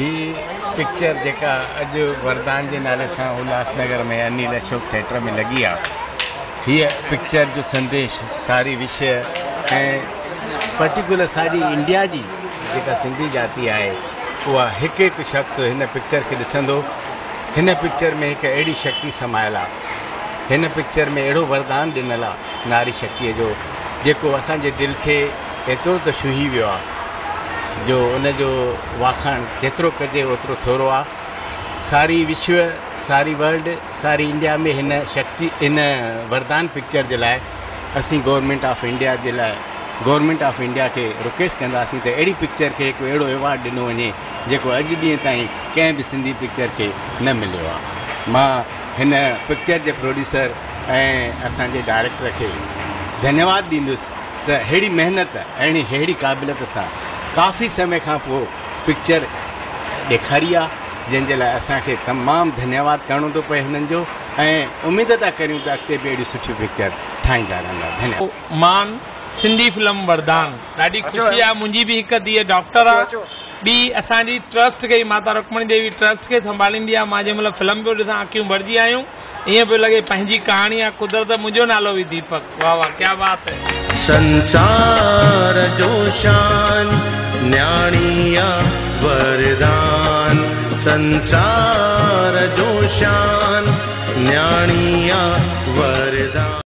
ही पिक्चर जेका अॼु वरदान जे नाले सां उल्हासनगर में अनिल अशोक थिएटर में लगी आहे, हीअ पिक्चर जो संदेश सारी विषय ऐं पर्टिकुलर सारी इंडिया जी जेका सिंधी जाति आहे उहा हिकु हिकु शख़्स हिन पिक्चर खे ॾिसंदो। हिन पिक्चर में हिकु अहिड़ी शक्ति समायल आहे, हिन पिक्चर में अहिड़ो वरदान ॾिनल आहे नारी शक्तिअ जो जेको असांजे दिलि खे एतिरो त छुही वियो आहे जो उनजो वाखाण जेतिरो कजे ओतिरो थोरो आहे। सारी विश्व, सारी वर्ल्ड, सारी इंडिया में हिन शक्ति, हिन वरदान पिक्चर जे लाइ असीं गवर्नमेंट ऑफ इंडिया जे लाइ गवर्नमेंट ऑफ इंडिया खे रिक्वेस्ट कंदासीं त अहिड़ी पिक्चर खे हिकु अहिड़ो एवॉर्ड ॾिनो वञे जेको अॼु ॾींहं ताईं कंहिं बि सिंधी पिक्चर खे न मिलियो आहे। मां हिन पिक्चर जे प्रोड्यूसर ऐं असांजे डायरेक्टर खे धन्यवाद ॾींदुसि त अहिड़ी महिनत ऐं अहिड़ी क़ाबिलियत सां काफ़ी समय खां पोइ पिक्चर ॾेखारी आहे, जंहिंजे लाइ असांखे तमामु धन्यवाद करणो थो पए हिननि जो ऐं उमेद था करियूं त अॻिते बि अहिड़ी सुठी पिक्चर ठाहींदा रहंदा। धन्यवाद। मान सिंधी फिल्म वरदान ॾाढी ख़ुशी आहे। मुंहिंजी बि हिकु धीअ डॉक्टर आहे, ॿी असांजी ट्रस्ट खे माता रुक्मणी देवी ट्रस्ट खे संभालींदी आहे। मां जंहिं महिल फिल्म पियो ॾिसां अखियूं भरिजी आयूं, ईअं पियो लॻे पंहिंजी कहाणी आहे। कुदरत मुंहिंजो नालो बि दीपक। वाह वाह, क्या बात है। संसार जो शान न्याणिया वरदान, संसार जो शान न्याणिया वरदान।